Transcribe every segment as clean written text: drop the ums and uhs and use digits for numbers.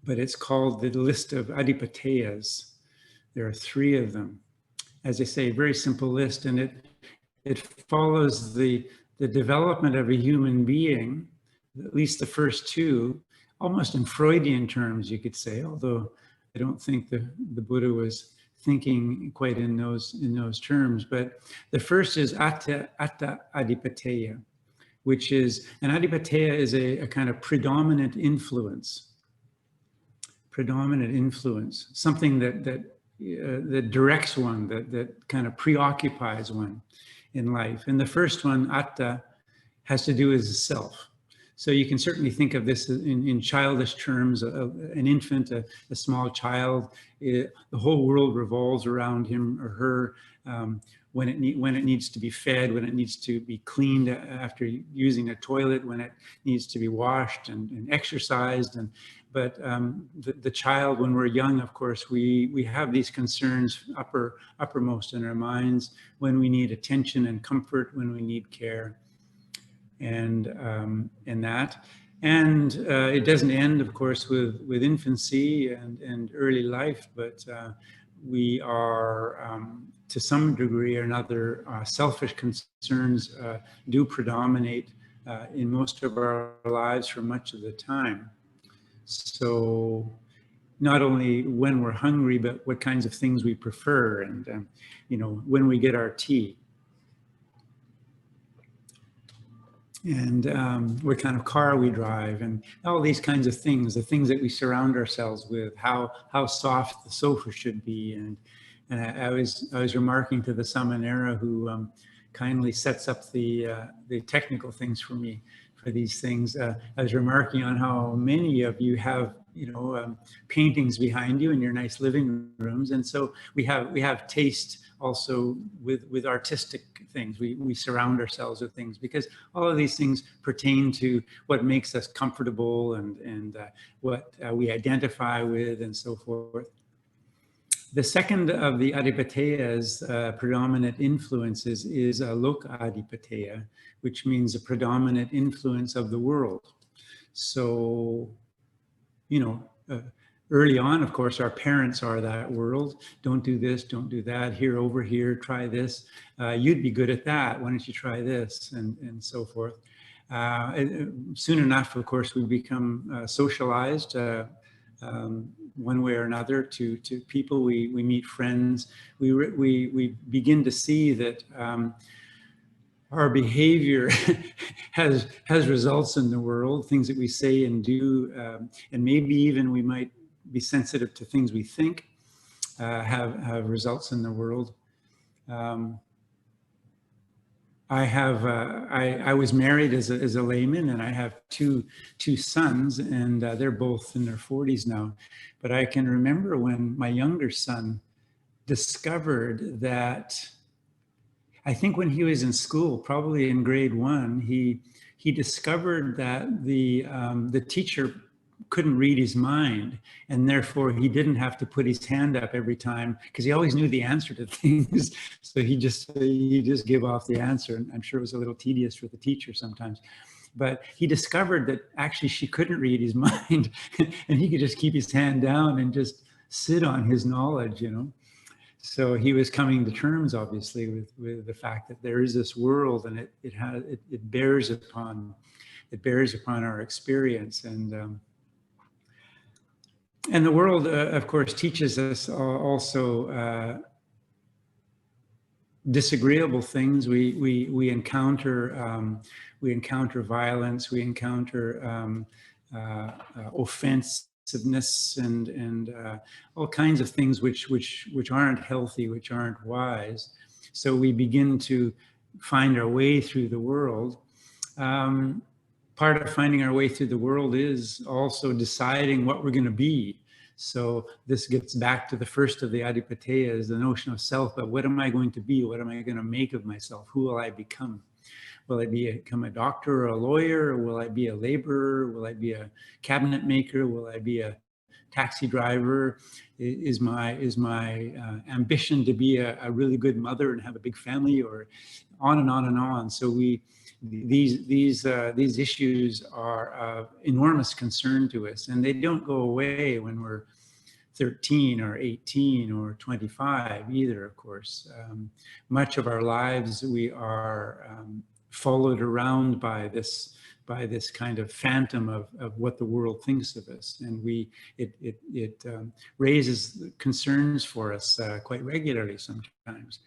but it's called the list of adipateyas. There are 3 of them. As I say, a very simple list, and it follows the development of a human being, at least the first 2, almost in Freudian terms, you could say, although I don't think the Buddha was thinking quite in those terms. But the first is atta adipateya, which is, an adipateya is a kind of predominant influence, something that directs one, that kind of preoccupies one in life. And the first one, atta, has to do with the self. So you can certainly think of this in childish terms. An infant, a small child, the whole world revolves around him or her. When it needs to be fed, when it needs to be cleaned after using a toilet, when it needs to be washed and exercised. But the child, when we're young, of course, we have these concerns uppermost in our minds when we need attention and comfort, when we need care. And that. And it doesn't end, of course, with infancy and early life, but we are, to some degree or another, selfish concerns do predominate in most of our lives for much of the time. So not only when we're hungry, but what kinds of things we prefer, and when we get our tea. And what kind of car we drive, and all these kinds of things, the things that we surround ourselves with, how soft the sofa should be. And I was remarking to the Samanera, who kindly sets up the technical things for me for these things. I was remarking on how many of you have paintings behind you in your nice living rooms, and so we have taste also with artistic things. We surround ourselves with things because all of these things pertain to what makes us comfortable and what we identify with and so forth. The second of the adipateyas, predominant influences, is loka adipateya, which means a predominant influence of the world. So, early on, of course, our parents are that world. Don't do this, don't do that, here, over here, try this. You'd be good at that, why don't you try this, and so forth. Soon enough, of course, we become socialized one way or another to people. We meet friends. We begin to see that our behavior has results in the world, things that we say and do, and maybe even we might be sensitive to things we think have results in the world. I was married as a layman, and I have two sons, and they're both in their 40s now. But I can remember when my younger son discovered that, I think when he was in school, probably in grade 1, he discovered that the teacher couldn't read his mind, and therefore he didn't have to put his hand up every time because he always knew the answer to things. So he just gave off the answer, and I'm sure it was a little tedious for the teacher sometimes. But he discovered that actually she couldn't read his mind, and he could just keep his hand down and just sit on his knowledge, So he was coming to terms, obviously, with the fact that there is this world, and it bears upon our experience, and the world, of course, teaches us also disagreeable things. We encounter violence, we encounter offensiveness, and all kinds of things which aren't healthy, which aren't wise. So we begin to find our way through the world. Part of finding our way through the world is also deciding what we're going to be. So this gets back to the first of the adipateyas, the notion of self. But what am I going to be? What am I going to make of myself? Who will I become? Will I become a doctor or a lawyer? Or will I be a laborer? Will I be a cabinet maker? Will I be a taxi driver? Is my ambition to be a really good mother and have a big family, or on and on and on? So we these issues are of enormous concern to us, and they don't go away when we're 13 or 18 or 25 either, of course. Much of our lives we are followed around by this kind of phantom of what the world thinks of us, and it raises concerns for us quite regularly sometimes.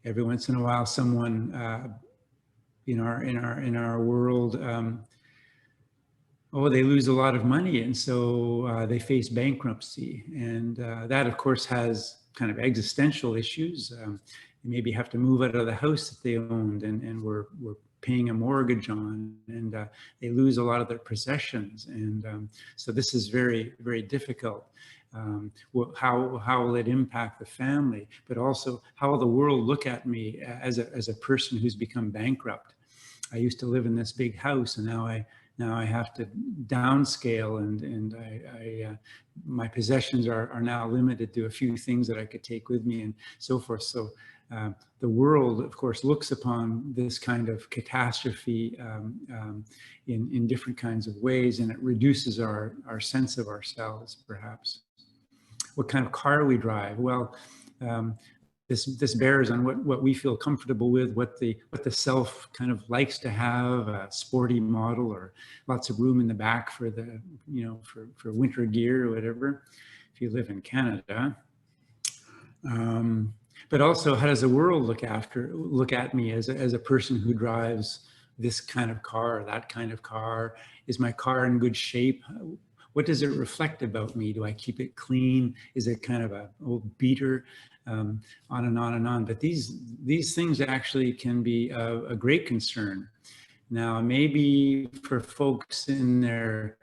Every once in a while, someone in our world, they lose a lot of money, and so they face bankruptcy, and that, of course, has kind of existential issues. They maybe have to move out of the house that they owned, and we're paying a mortgage on, and they lose a lot of their possessions, and so this is very, very difficult. How will it impact the family, but also how will the world look at me as a person who's become bankrupt? I used to live in this big house, and now I have to downscale, and my possessions are now limited to a few things that I could take with me and so forth. So the world, of course, looks upon this kind of catastrophe in different kinds of ways, and it reduces our sense of ourselves, perhaps. What kind of car we drive? Well, this bears on what we feel comfortable with, what the self kind of likes to have, a sporty model or lots of room in the back for the for winter gear or whatever, if you live in Canada. But also, how does the world look at me as a person who drives this kind of car or that kind of car? Is my car in good shape? What does it reflect about me? Do I keep it clean? Is it kind of an old beater? On and on and on. But these things actually can be a great concern. Now, maybe for folks in their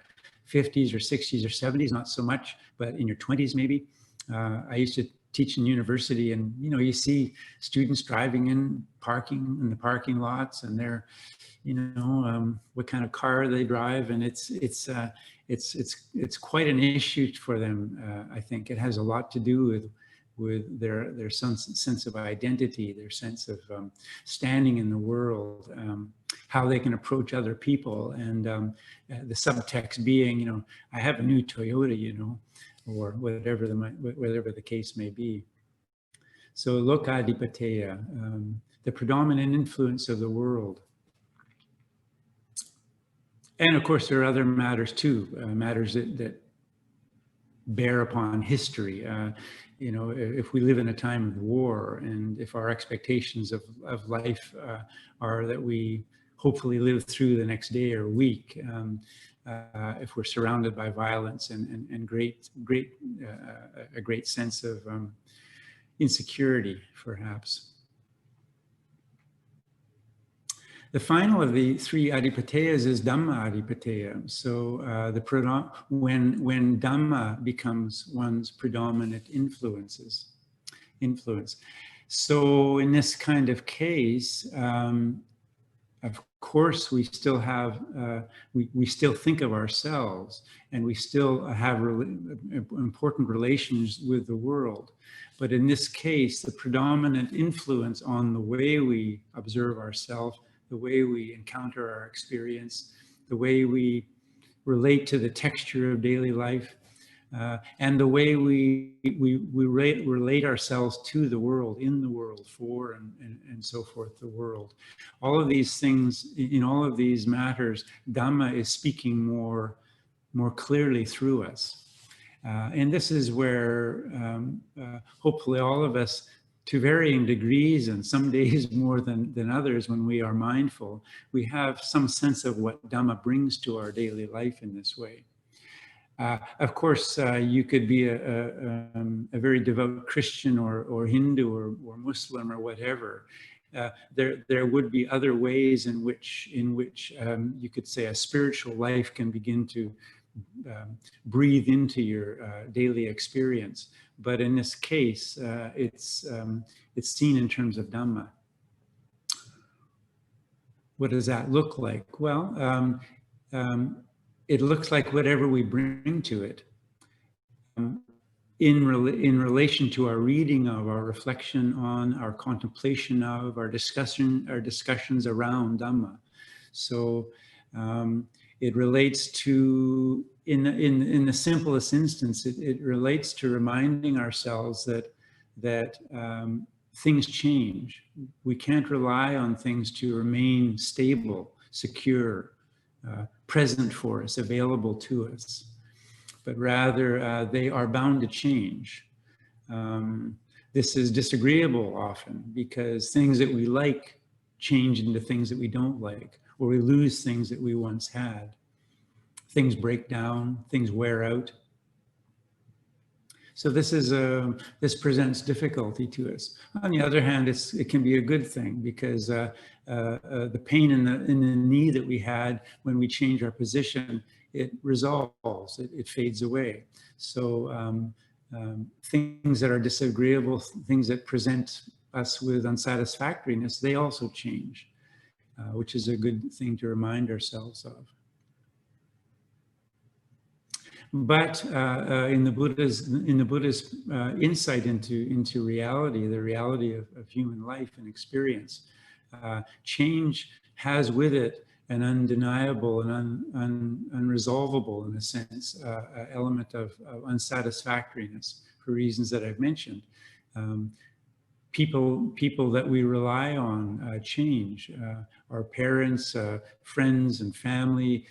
50s or 60s or 70s, not so much, but in your 20s maybe. I used to teach in university, and you see students driving in the parking lots, and they're what kind of car they drive, and it's quite an issue for them. I think it has a lot to do with their sense of identity, their sense of standing in the world, how they can approach other people, and the subtext being, I have a new Toyota, or whatever the case may be. So lokadipateya, the predominant influence of the world. And of course, there are other matters too, matters that bear upon history. If we live in a time of war, and if our expectations of life are that we hopefully live through the next day or week, if we're surrounded by violence and a great sense of insecurity, perhaps. The final of the three adipateyas is Dhamma adipateya. So when Dhamma becomes one's predominant influence. So in this kind of case, of course, we still have, we still think of ourselves, and we still have important relations with the world. But in this case, the predominant influence on the way we observe ourselves, the way we encounter our experience, the way we relate to the texture of daily life, and the way we relate ourselves to the world, in the world, for and so forth, the world. All of these things, in all of these matters, Dhamma is speaking more clearly through us. And this is where hopefully all of us, to varying degrees, and some days more than others, when we are mindful, we have some sense of what Dhamma brings to our daily life in this way. Of course, you could be a very devout Christian or Hindu or Muslim or whatever. There would be other ways in which you could say a spiritual life can begin to breathe into your daily experience. But in this case, it's seen in terms of Dhamma. What does that look like? Well, it looks like whatever we bring to it. in relation to our reading of, our reflection on, our contemplation of, our discussions around Dhamma. So it relates to, in the simplest instance, it relates to reminding ourselves that things change. We can't rely on things to remain stable, secure, present for us, available to us, but rather they are bound to change. This is disagreeable often because things that we like change into things that we don't like, or we lose things that we once had. Things break down, things wear out. So this presents difficulty to us. On the other hand, it can be a good thing because the pain in the knee that we had when we change our position, it resolves, it fades away. So things that are disagreeable, things that present us with unsatisfactoriness, they also change, which is a good thing to remind ourselves of. But in the Buddha's insight into reality, the reality of human life and experience, change has with it an undeniable and unresolvable, in a sense, element of unsatisfactoriness for reasons that I've mentioned. People that we rely on change. Our parents, friends, and family.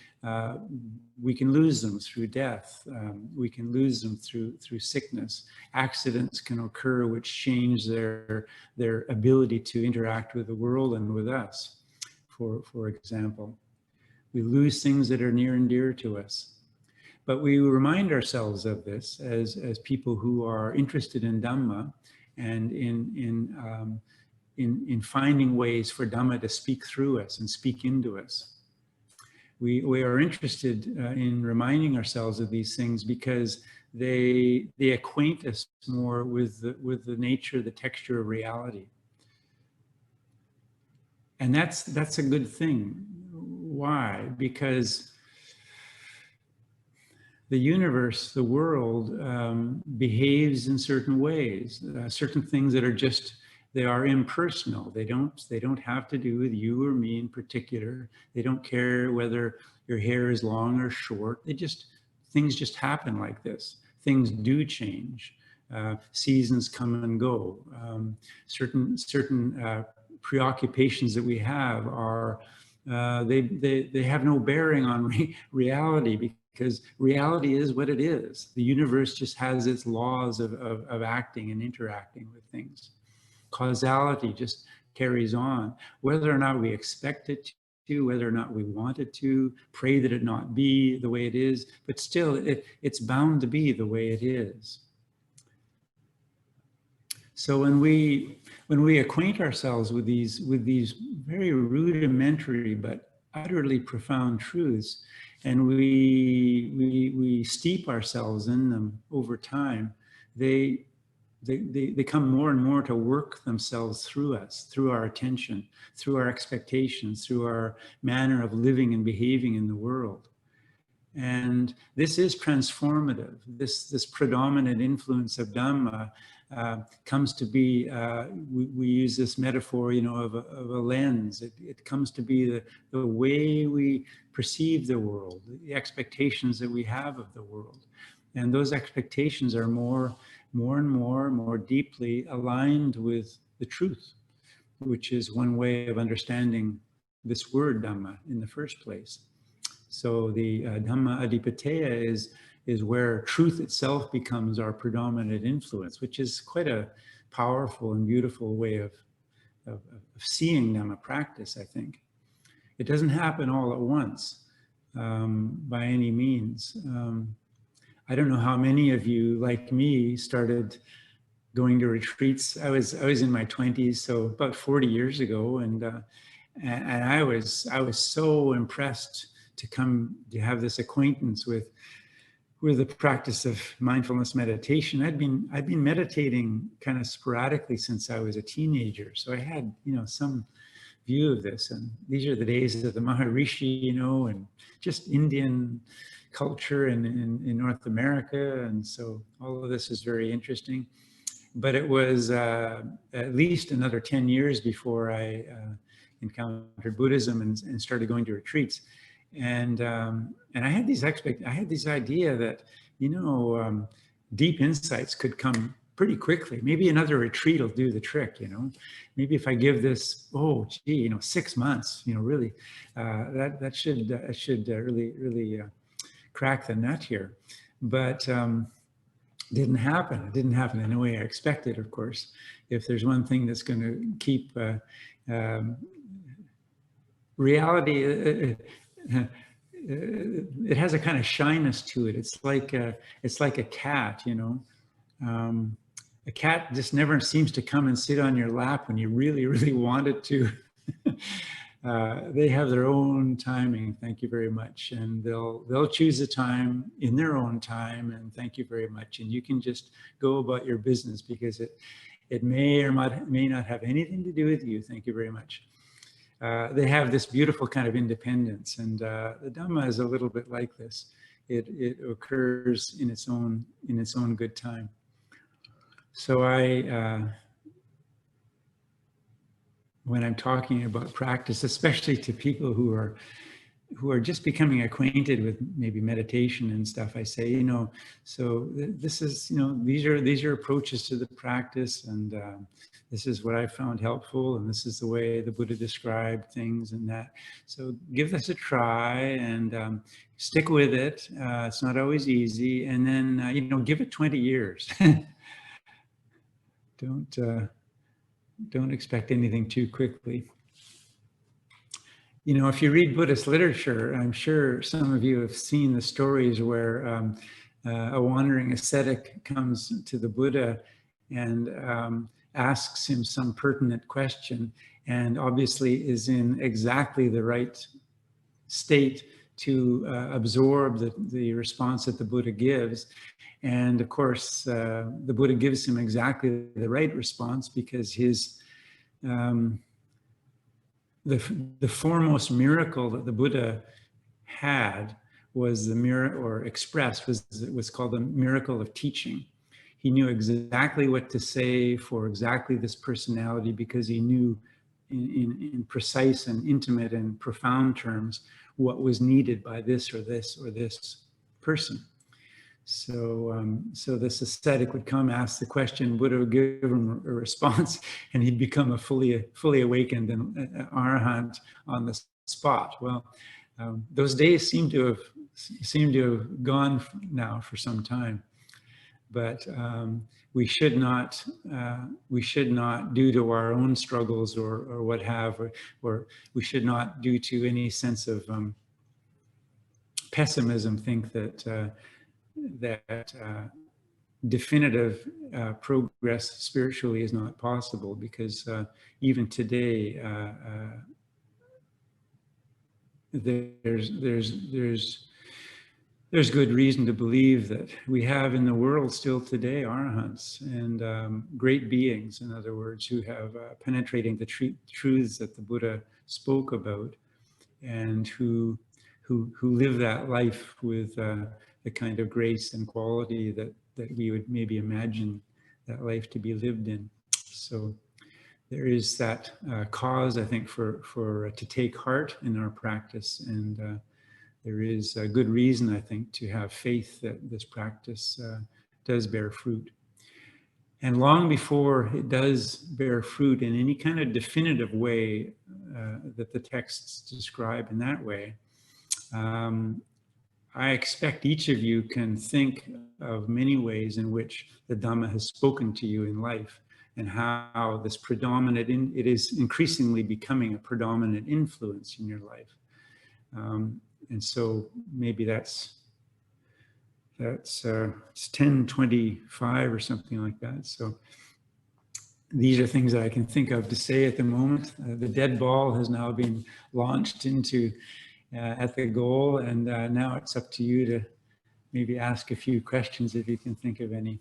We can lose them through death. We can lose them through sickness. Accidents can occur which change their ability to interact with the world and with us. For example, we lose things that are near and dear to us. But we remind ourselves of this as people who are interested in Dhamma and in finding ways for Dhamma to speak through us and speak into us. We are interested in reminding ourselves of these things because they acquaint us more with the nature, the texture of reality. And that's a good thing. Why? Because the universe, the world, behaves in certain ways, certain things that are just, they are impersonal. They don't have to do with you or me in particular. They don't care whether your hair is long or short. Things just happen like this. Things do change. Seasons come and go. Certain preoccupations that we have are, they have no bearing on reality, because reality is what it is. The universe just has its laws of acting and interacting with things. Causality just carries on, whether or not we expect it to, whether or not we want it to, pray that it not be the way it is, but still it's bound to be the way it is. So when we acquaint ourselves with these very rudimentary but utterly profound truths, and we steep ourselves in them over time, they come more and more to work themselves through us, through our attention, through our expectations, through our manner of living and behaving in the world. And this is transformative. This predominant influence of Dhamma comes to be, we use this metaphor, of a lens. It comes to be the way we perceive the world, the expectations that we have of the world. And those expectations are more and more deeply aligned with the truth, which is one way of understanding this word Dhamma in the first place. So the Dhamma Adhipateya is where truth itself becomes our predominant influence, which is quite a powerful and beautiful way of seeing Dhamma practice, I think. It doesn't happen all at once, by any means. I don't know how many of you, like me, started going to retreats. I was in my 20s, so about 40 years ago, and I was so impressed to have this acquaintance with the practice of mindfulness meditation. I'd been meditating kind of sporadically since I was a teenager, so I had some view of this. And these are the days of the Maharishi, and just Indian culture in North America. And so all of this is very interesting. But it was at least another 10 years before I encountered Buddhism and started going to retreats. And I had I had this idea that, deep insights could come pretty quickly. Maybe another retreat will do the trick, Maybe if I give this, 6 months, really, that should really crack the nut here. But didn't happen. It didn't happen in the way I expected, of course. If there's one thing that's going to keep reality, it has a kind of shyness to it. It's like a cat, a cat just never seems to come and sit on your lap when you really, really want it to. They have their own timing. Thank you very much, and they'll choose a time in their own time. And thank you very much. And you can just go about your business because it may or may not have anything to do with you. Thank you very much. They have this beautiful kind of independence, and the Dhamma is a little bit like this. It occurs in its own good time. So when I'm talking about practice, especially to people who are just becoming acquainted with maybe meditation and stuff, I say, so this is, these are approaches to the practice, and this is what I found helpful, and this is the way the Buddha described things and that. So give this a try and stick with it. It's not always easy, and then give it 20 years. Don't expect anything too quickly. If you read Buddhist literature, I'm sure some of you have seen the stories where a wandering ascetic comes to the Buddha and asks him some pertinent question, and obviously is in exactly the right state to absorb the response that the Buddha gives. And of course, the Buddha gives him exactly the right response because his the foremost miracle that the Buddha had was the was called the miracle of teaching. He knew exactly what to say for exactly this personality because he knew in precise and intimate and profound terms what was needed by this or this or this person. So this ascetic would come, ask the question, Buddha would give him a response, and he'd become a fully awakened and arahant on the spot. Well, those days seem to have gone now for some time, but we should not due to our own struggles or what have, or we should not due to any sense of pessimism think that definitive progress spiritually is not possible, because even today there's good reason to believe that we have in the world still today arahants and great beings, in other words, who have penetrating the truths that the Buddha spoke about, and who live that life with the kind of grace and quality that we would maybe imagine that life to be lived in. So there is that cause, I think, for to take heart in our practice, and there is a good reason, I think, to have faith that this practice does bear fruit. And long before it does bear fruit in any kind of definitive way that the texts describe in that way, I expect each of you can think of many ways in which the Dhamma has spoken to you in life, and how this predominant, it is increasingly becoming a predominant influence in your life. And so maybe that's it's 10:25 or something like that. So these are things that I can think of to say at the moment. The dead ball has now been launched into at the goal, and now it's up to you to maybe ask a few questions if you can think of any.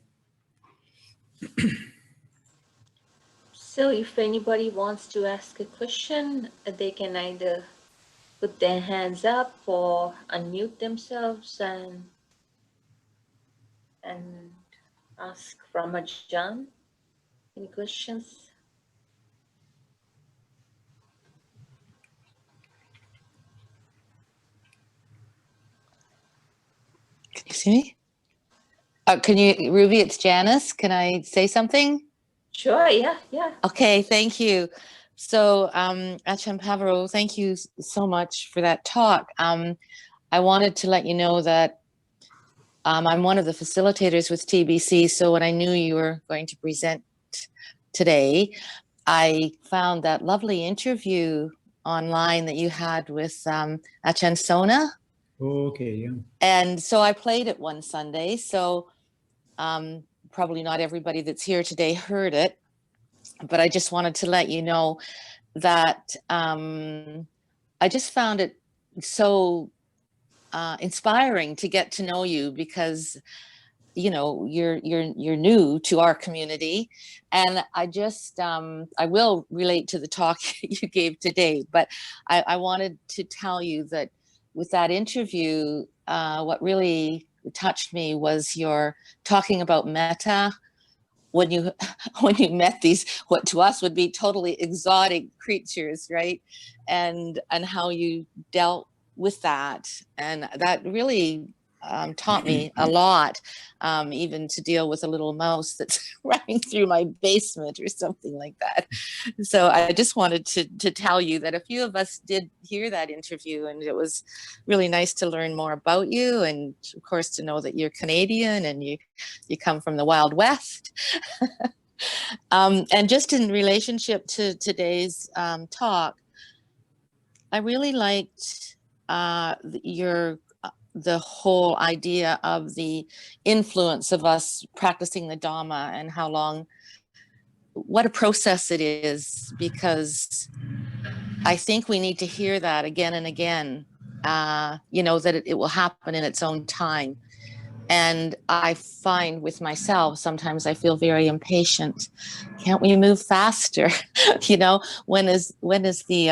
So if anybody wants to ask a question, they can either put their hands up or unmute themselves and ask from Ajahn. Any questions? Can you see me? Can you, Ruby, it's Janus. Can I say something? Sure, yeah. Okay, thank you. So, Ajahn Pavaro, thank you so much for that talk. I wanted to let you know that I'm one of the facilitators with TBC, so when I knew you were going to present today, I found that lovely interview online that you had with Ajahn Sona. Okay, yeah. And so I played it one Sunday, so probably not everybody that's here today heard it, but I just wanted to let you know that I just found it so inspiring to get to know you, because you know you're new to our community, and I just I will relate to the talk you gave today, but I wanted to tell you that with that interview, what really touched me was your talking about metta when you met these what to us would be totally exotic creatures, right? And how you dealt with that, and that really taught me a lot, even to deal with a little mouse that's running through my basement or something like that. So I just wanted to tell you that a few of us did hear that interview, and it was really nice to learn more about you, and of course to know that you're Canadian and you come from the Wild West. And just in relationship to today's talk, I really liked the whole idea of the influence of us practicing the Dhamma, and how long, what a process it is, because I think we need to hear that again and again, you know, that it will happen in its own time. And I find with myself, sometimes I feel very impatient. Can't we move faster? You know, when is the,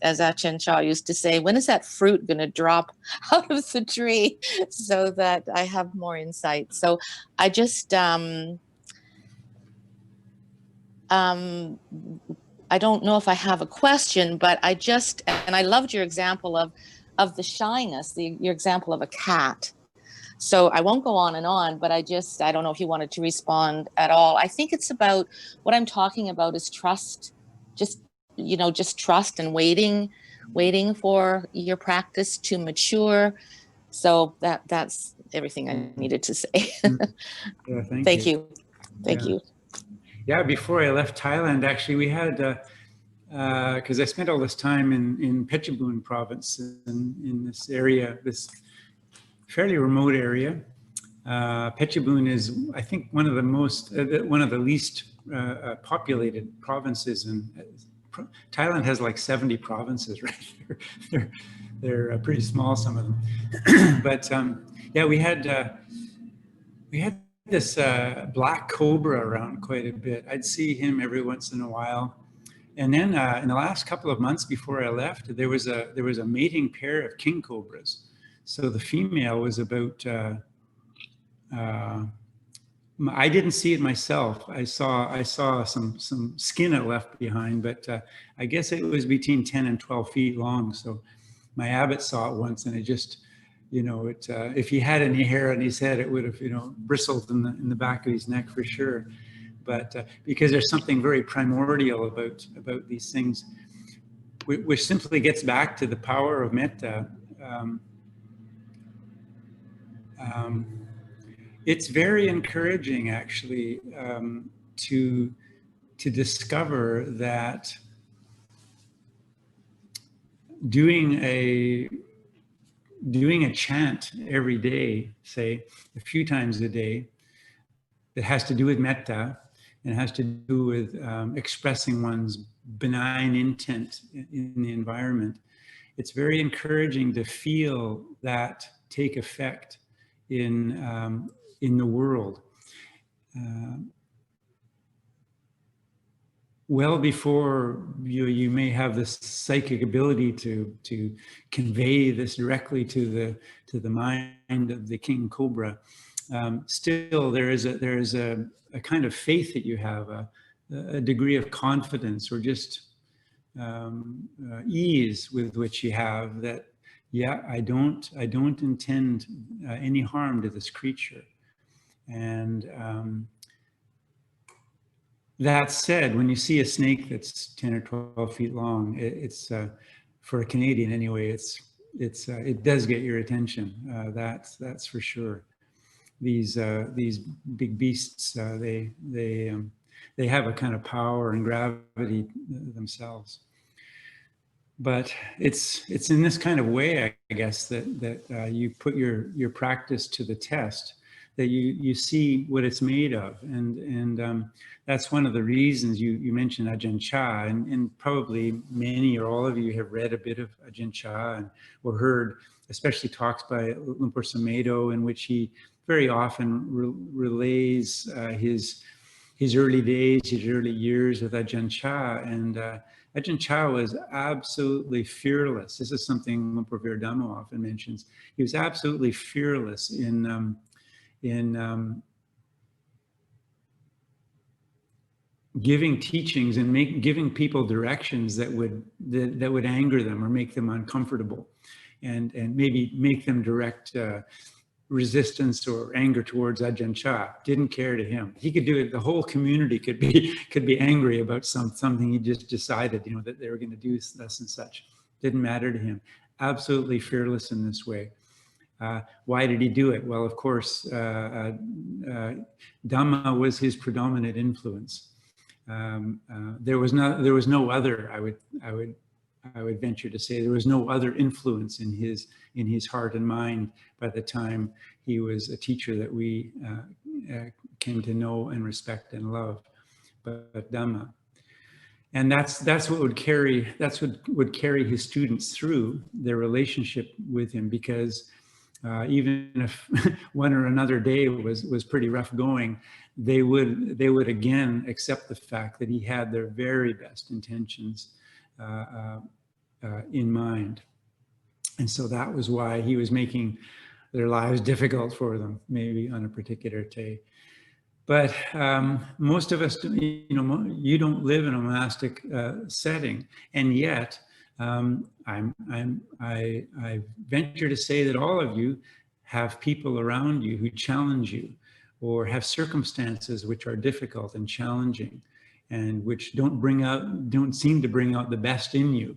as Ajahn Chah used to say, when is that fruit going to drop out of the tree so that I have more insight? So I just, I don't know if I have a question, but I just, and I loved your example of the shyness, your example of a cat. So I won't go on and on, but I don't know if you wanted to respond at all. I think it's about, what I'm talking about is trust, just trust and waiting for your practice to mature. So that's everything I needed to say. Yeah, Thank you. Thank you. Yeah, before I left Thailand, actually, we had, because I spent all this time in Phetchabun province, in this area, this fairly remote area. Phetchabun is, I think, one of the least populated provinces, and Thailand has like 70 provinces, right? They're pretty small, some of them. But yeah, we had this black cobra around quite a bit. I'd see him every once in a while. And then in the last couple of months before I left, there was a mating pair of king cobras. So the female was about, I didn't see it myself. I saw some skin it left behind, but I guess it was between 10 and 12 feet long. So my abbot saw it once, and it just, you know, if he had any hair on his head, it would have, you know, bristled in the back of his neck for sure. But because there's something very primordial about these things, which simply gets back to the power of metta. It's very encouraging, actually, to discover that doing a chant every day, say a few times a day, that has to do with metta, and has to do with expressing one's benign intent in the environment. It's very encouraging to feel that take effect in the world. well before you may have this psychic ability to convey this directly to the mind of the king Cobra. Still, there is a kind of faith that you have, a degree of confidence, or just ease with which you have that. Yeah, I don't intend any harm to this creature. And that said, when you see a snake that's 10 or 12 feet long, it's for a Canadian anyway, it does get your attention. That's for sure. These big beasts, they have a kind of power and gravity themselves. But it's in this kind of way, I guess, that you put your practice to the test, that you see what it's made of, and that's one of the reasons you mentioned Ajahn Chah, and probably many or all of you have read a bit of Ajahn Chah or heard, especially talks by Lumpur Sumedho, in which he very often relays his early days, his early years with Ajahn Chah, and Ajahn Chah was absolutely fearless. This is something Lumpur Dhamma often mentions. He was absolutely fearless in giving teachings and giving people directions that would anger them or make them uncomfortable, and maybe make them direct resistance or anger towards Ajahn Chah. Didn't care to him. He could do it. The whole community could be angry about something he just decided, that they were going to do thus and such. Didn't matter to him. Absolutely fearless in this way. Why did he do it? Well, of course, Dhamma was his predominant influence. There was no other. I would venture to say there was no other influence in his heart and mind by the time he was a teacher that we came to know and respect and love, but Dhamma. And that's what would carry his students through their relationship with him, because even if one or another day was pretty rough going, they would again accept the fact that he had their very best intentions in mind. And so that was why he was making their lives difficult for them, maybe on a particular day. But most of us, you don't live in a monastic setting, and yet I venture to say that all of you have people around you who challenge you, or have circumstances which are difficult and challenging, and which don't seem to bring out the best in you.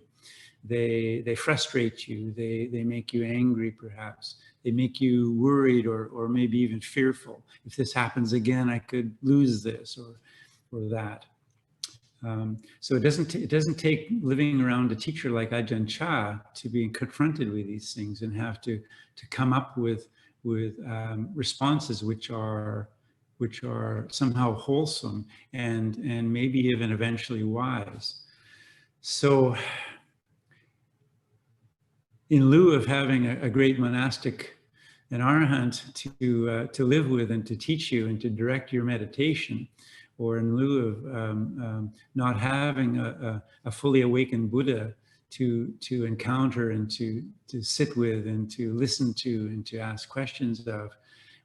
They frustrate you. They make you angry, perhaps. They make you worried, or maybe even fearful. If this happens again, I could lose this or that. So it doesn't take living around a teacher like Ajahn Chah to be confronted with these things and have to come up with responses which are somehow wholesome and maybe even eventually wise. So in lieu of having a great monastic, an arahant to live with and to teach you and to direct your meditation, or in lieu of not having a fully awakened Buddha to encounter and to sit with and to listen to and to ask questions of,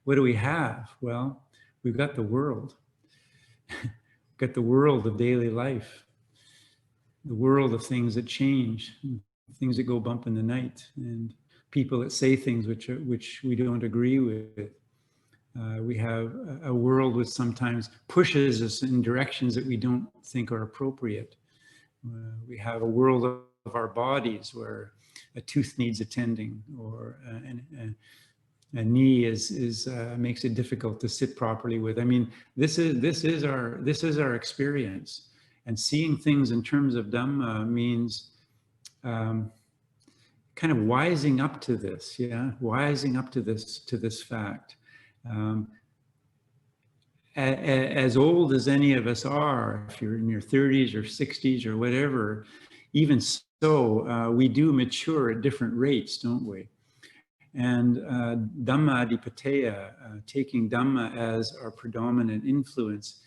what do we have? Well, we've got the world. We've got the world of daily life, the world of things that change, things that go bump in the night, and people that say things which we don't agree with. We have a world which sometimes pushes us in directions that we don't think are appropriate. We have a world of our bodies where a tooth needs attending, or a knee makes it difficult to sit properly with. I mean, this is our experience, and seeing things in terms of Dhamma means kind of wising up to this, wising up to this fact. As old as any of us are, if you're in your 30s or 60s or whatever, even so, we do mature at different rates, don't we? And Dhamma Adhipateya, taking Dhamma as our predominant influence,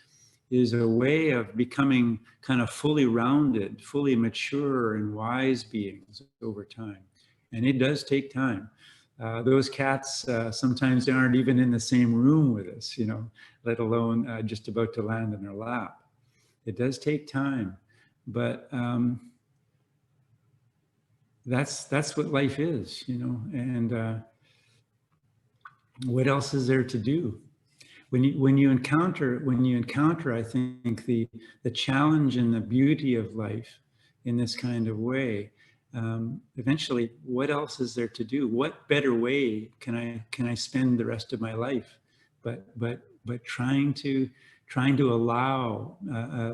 is a way of becoming kind of fully rounded, fully mature and wise beings over time. And it does take time. Those cats sometimes aren't even in the same room with us, let alone just about to land in our lap. It does take time, but that's what life is, and what else is there to do? When you encounter, I think the challenge and the beauty of life in this kind of way, eventually, what else is there to do? What better way can I spend the rest of my life, but trying to allow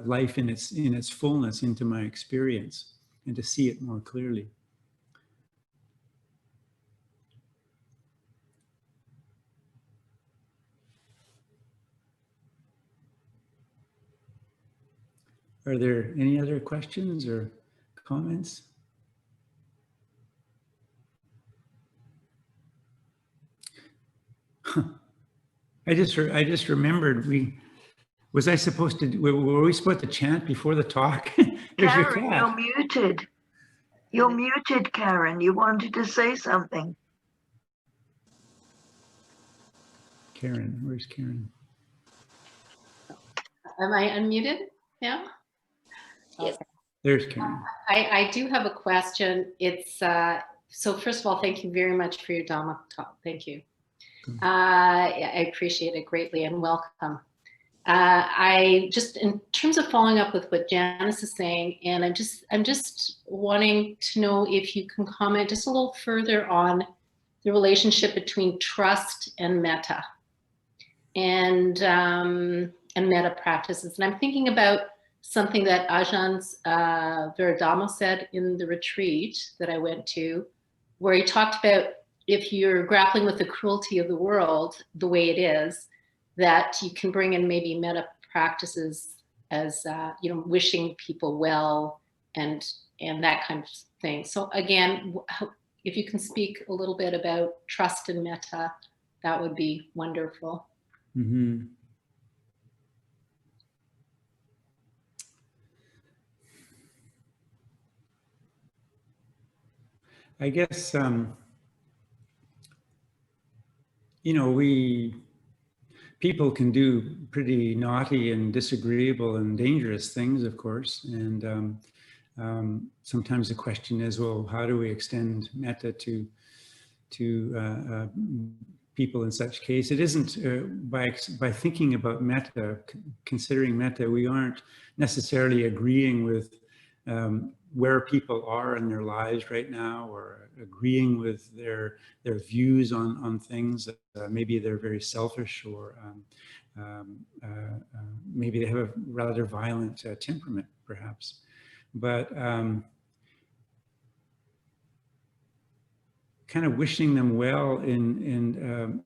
life in its fullness into my experience and to see it more clearly. Are there any other questions or comments? I just remembered were we supposed to chant before the talk? Karen, you're muted. You're muted, Karen. You wanted to say something. Karen, where's Karen? Am I unmuted now? Yes. Okay. There's Karen. I do have a question. It's so first of all, thank you very much for your Dhamma talk. Thank you. I appreciate it greatly and welcome. I just, in terms of following up with what Janus is saying, and I'm just wanting to know if you can comment just a little further on the relationship between trust and metta, and metta practices. And I'm thinking about something that Ajahn Pavaro said in the retreat that I went to, where he talked about if you're grappling with the cruelty of the world the way it is, that you can bring in maybe metta practices as wishing people well and that kind of thing. So again, if you can speak a little bit about trust and metta, that would be wonderful. Mm-hmm. I guess people can do pretty naughty and disagreeable and dangerous things, of course. And sometimes the question is, well, how do we extend metta to people in such case? It isn't by thinking about metta, considering metta, we aren't necessarily agreeing with where people are in their lives right now, or agreeing with their views on things. Maybe they're very selfish, or maybe they have a rather violent temperament, perhaps. But kind of wishing them well and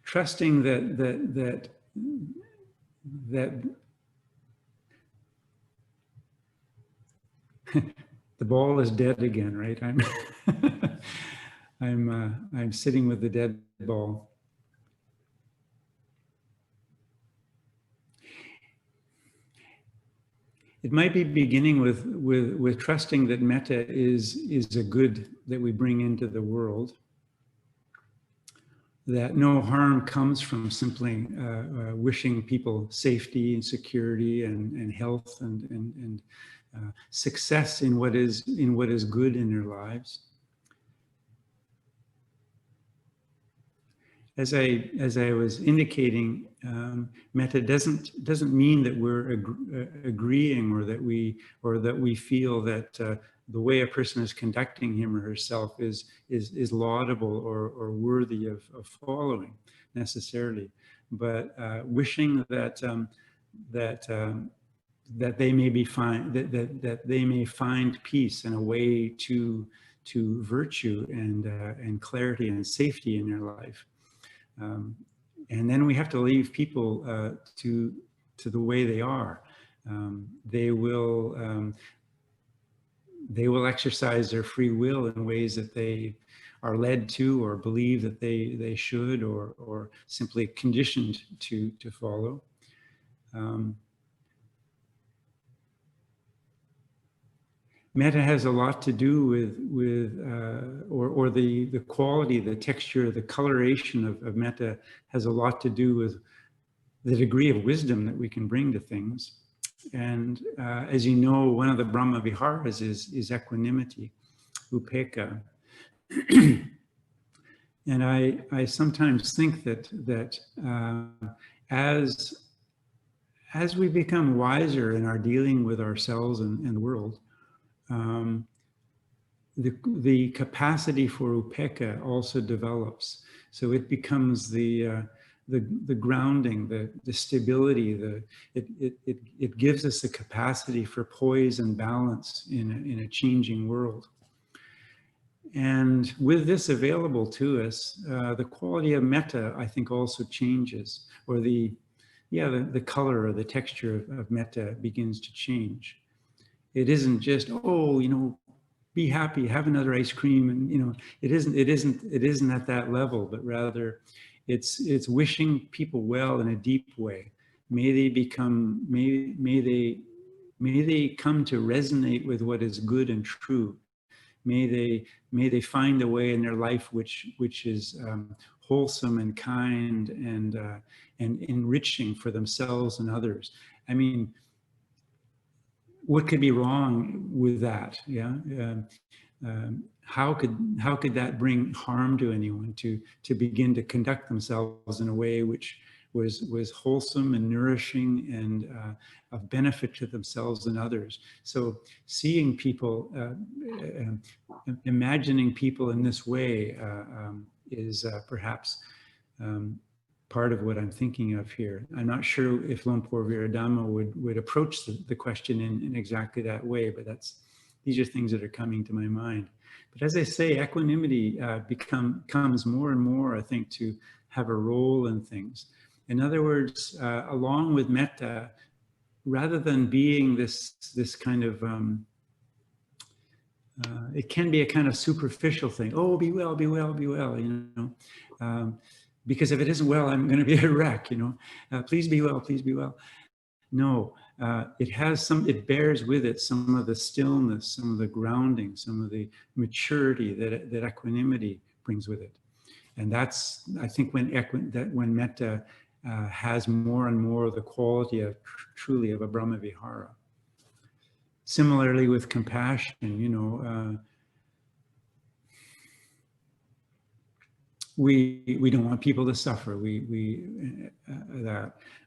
trusting that the ball is dead again, right? I'm sitting with the dead ball. It might be beginning with trusting that metta is a good that we bring into the world, that no harm comes from simply wishing people safety and security and health and success in what is good in their lives. As I was indicating, metta doesn't mean that we're agreeing, or that we feel that the way a person is conducting him or herself is laudable or worthy of following necessarily, but wishing that they may find peace and a way to virtue and clarity and safety in their life. And then we have to leave people to the way they are. They will exercise their free will in ways that they are led to or believe that they should, or simply conditioned to follow. Metta has a lot to do with the quality, the texture, the coloration of metta has a lot to do with the degree of wisdom that we can bring to things. And as you know, one of the Brahma Viharas is equanimity, upekkha. And I sometimes think that as we become wiser in our dealing with ourselves and the world, the capacity for upekkha also develops. So it becomes the grounding, the stability. It gives us the capacity for poise and balance in a changing world. And with this available to us, the quality of metta, I think, also changes, or the color or the texture of metta begins to change. It isn't just, oh, be happy, have another ice cream, and it isn't at that level, but rather it's wishing people well in a deep way. May they come to resonate with what is good and true. May they find a way in their life which is wholesome and kind and enriching for themselves and others. I mean, what could be wrong with that? Yeah. How could that bring harm to anyone to begin to conduct themselves in a way which was wholesome and nourishing and of benefit to themselves and others? So seeing people, imagining people in this way is perhaps part of what I'm thinking of here. I'm not sure if Lumpur Viradhamma would approach the question in exactly that way, but these are things that are coming to my mind. But as I say, equanimity comes more and more, I think, to have a role in things. In other words, along with metta, rather than being this kind of, it can be a kind of superficial thing. Oh, be well, be well, be well, because if it isn't well, I'm going to be a wreck, please be well, please be well. No, it bears with it some of the stillness, some of the grounding, some of the maturity that equanimity brings with it. And that's, I think, when metta has more and more of the quality of truly of a Brahma Vihara. Similarly with compassion, we don't want people to suffer.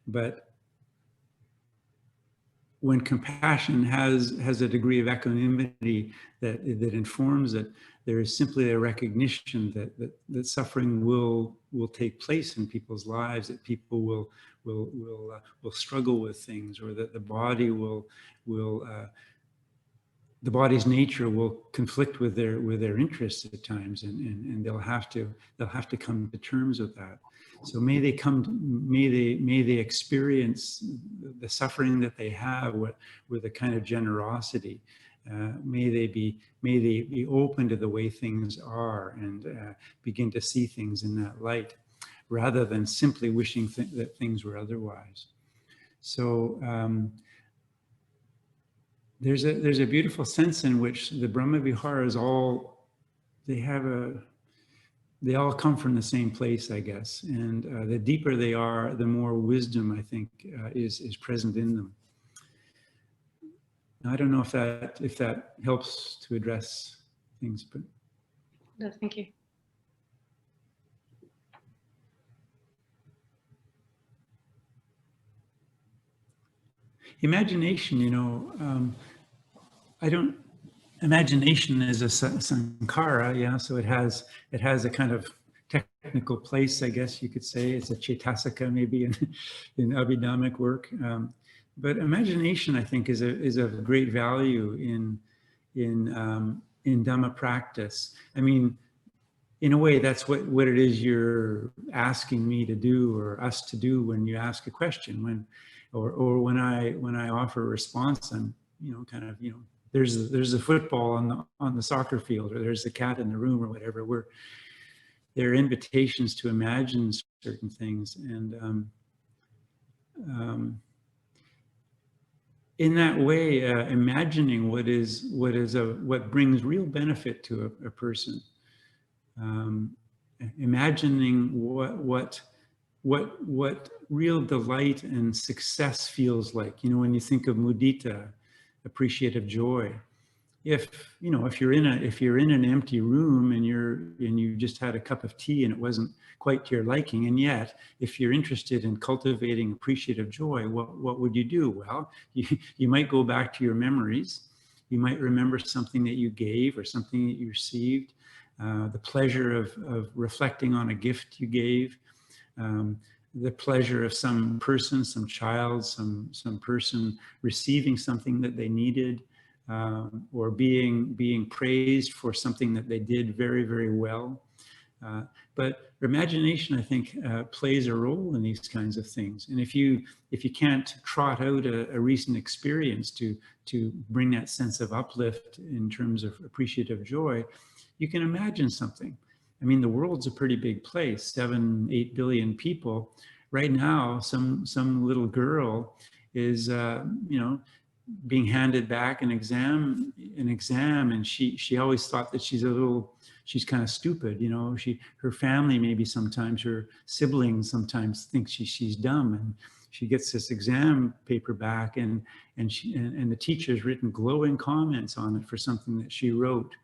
But when compassion has a degree of equanimity that informs it, there is simply a recognition that suffering will take place in people's lives, that people will struggle with things, or that the body the body's nature will conflict with their interests at times, and they'll have to come to terms with that. So may they experience the suffering that they have with a kind of generosity. May they be open to the way things are and begin to see things in that light, rather than simply wishing that things were otherwise. So there's a beautiful sense in which the Brahma Viharas they all come from the same place, I guess. And the deeper they are, the more wisdom, I think, is present in them. I don't know if that helps to address things, but No, thank you. imagination, imagination is a sankhara, yeah. So it has a kind of technical place, I guess you could say. It's a cetasika maybe in Abhidhammic work. But imagination, I think, is of great value in Dhamma practice. I mean, in a way, that's what it is you're asking me to do, or us to do, when you ask a question, or when I offer a response. I'm kind of there's a football on the soccer field, or there's a cat in the room, or whatever. They're invitations to imagine certain things, and in that way, imagining what brings real benefit to a person, imagining what real delight and success feels like. You know, when you think of mudita, appreciative joy. If you're in an empty room and you just had a cup of tea and it wasn't quite to your liking, and yet if you're interested in cultivating appreciative joy, what would you do? Well, you might go back to your memories. You might remember something that you gave or something that you received, the pleasure of reflecting on a gift you gave, the pleasure of some person, some child, some person receiving something that they needed, or being praised for something that they did very, very well. But imagination, I think, plays a role in these kinds of things. And if you can't trot out a recent experience to bring that sense of uplift in terms of appreciative joy, you can imagine something. I mean, the world's a pretty big place, 7-8 billion people. Right now, some little girl is, being handed back an exam, and she always thought that she's kind of stupid, you know. Her family, maybe sometimes her siblings sometimes think she's dumb, and she gets this exam paper back, and the teacher's written glowing comments on it for something that she wrote.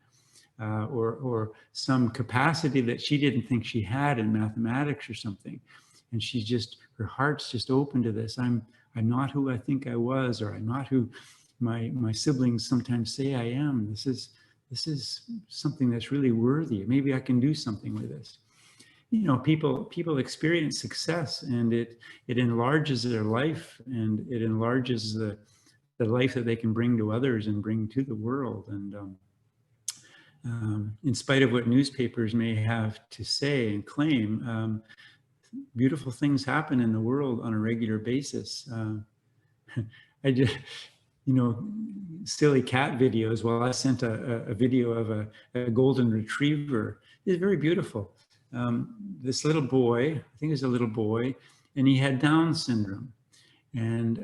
Or some capacity that she didn't think she had in mathematics or something, and her heart's just open to this. I'm not who I think I was, or I'm not who my siblings sometimes say I am. This is something that's really worthy. Maybe I can do something with this. You know, people experience success, and it enlarges their life, and it enlarges the life that they can bring to others and bring to the world. And in spite of what newspapers may have to say and claim, beautiful things happen in the world on a regular basis. I just, silly cat videos. Well, I sent a video of a golden retriever. It's very beautiful. This little boy, I think it was a little boy, and he had Down syndrome. And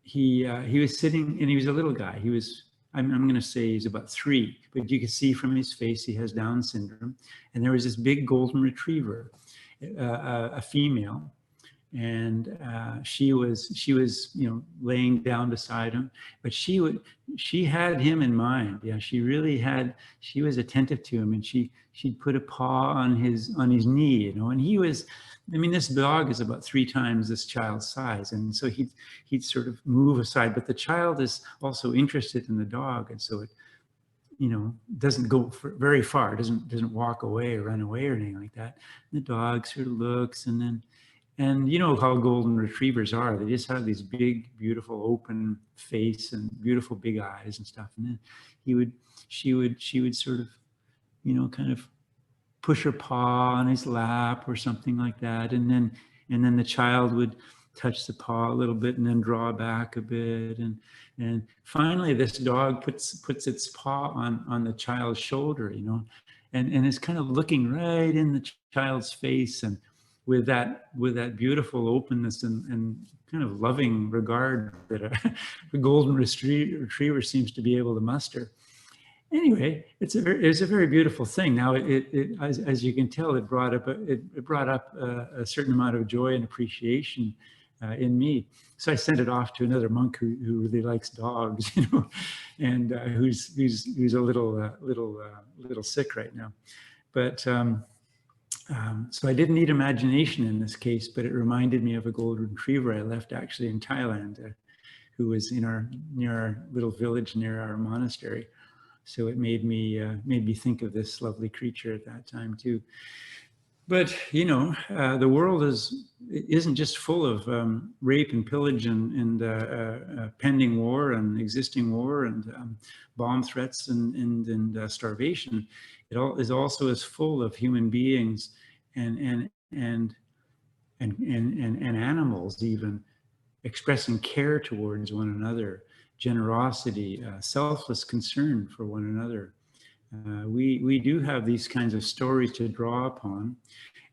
he was sitting, and he was a little guy. He was, I'm going to say he's about 3, but you can see from his face he has Down syndrome. And there was this big golden retriever, a female, and she was laying down beside him, but she had him in mind. Yeah, she was attentive to him, and she'd put a paw on his knee, and he was, I mean, this dog is about 3 times this child's size, and so he'd sort of move aside, but the child is also interested in the dog, and so it doesn't go very far, doesn't walk away or run away or anything like that. And the dog sort of looks, and you know how golden retrievers are. They just have these big, beautiful, open face and beautiful big eyes and stuff. And then she would sort of, kind of push her paw on his lap or something like that. And then the child would touch the paw a little bit and then draw back a bit. And finally this dog puts its paw on the child's shoulder, and is kind of looking right in the child's face, and with that beautiful openness and kind of loving regard that a golden retriever seems to be able to muster. Anyway, it's a very beautiful thing. Now, it as you can tell, it brought up a certain amount of joy and appreciation in me. So I sent it off to another monk who really likes dogs, and who's a little sick right now. But so I didn't need imagination in this case, but it reminded me of a golden retriever I left actually in Thailand, who was near our little village near our monastery. So it made me think of this lovely creature at that time too. But the world isn't just full of rape and pillage and pending war and existing war and bomb threats and starvation. It is also as full of human beings and animals even expressing care towards one another generosity, selfless concern for one another. We do have these kinds of stories to draw upon,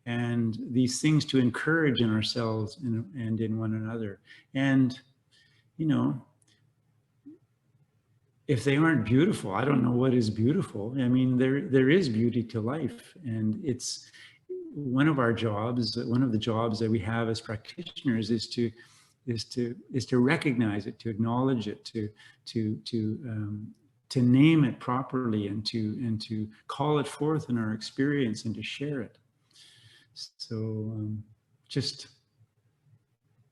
and these things to encourage in ourselves and in one another. And, you know, if they aren't beautiful, I don't know what is beautiful. I mean, there is beauty to life, and it's one of our jobs. One of the jobs that we have as practitioners is to recognize it, to acknowledge it, to name it properly, and to call it forth in our experience and to share it. So just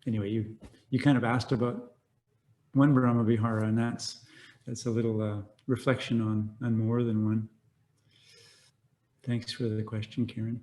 anyway, you kind of asked about one Brahma Vihara, and that's a little reflection on more than one. Thanks for the question, Karen.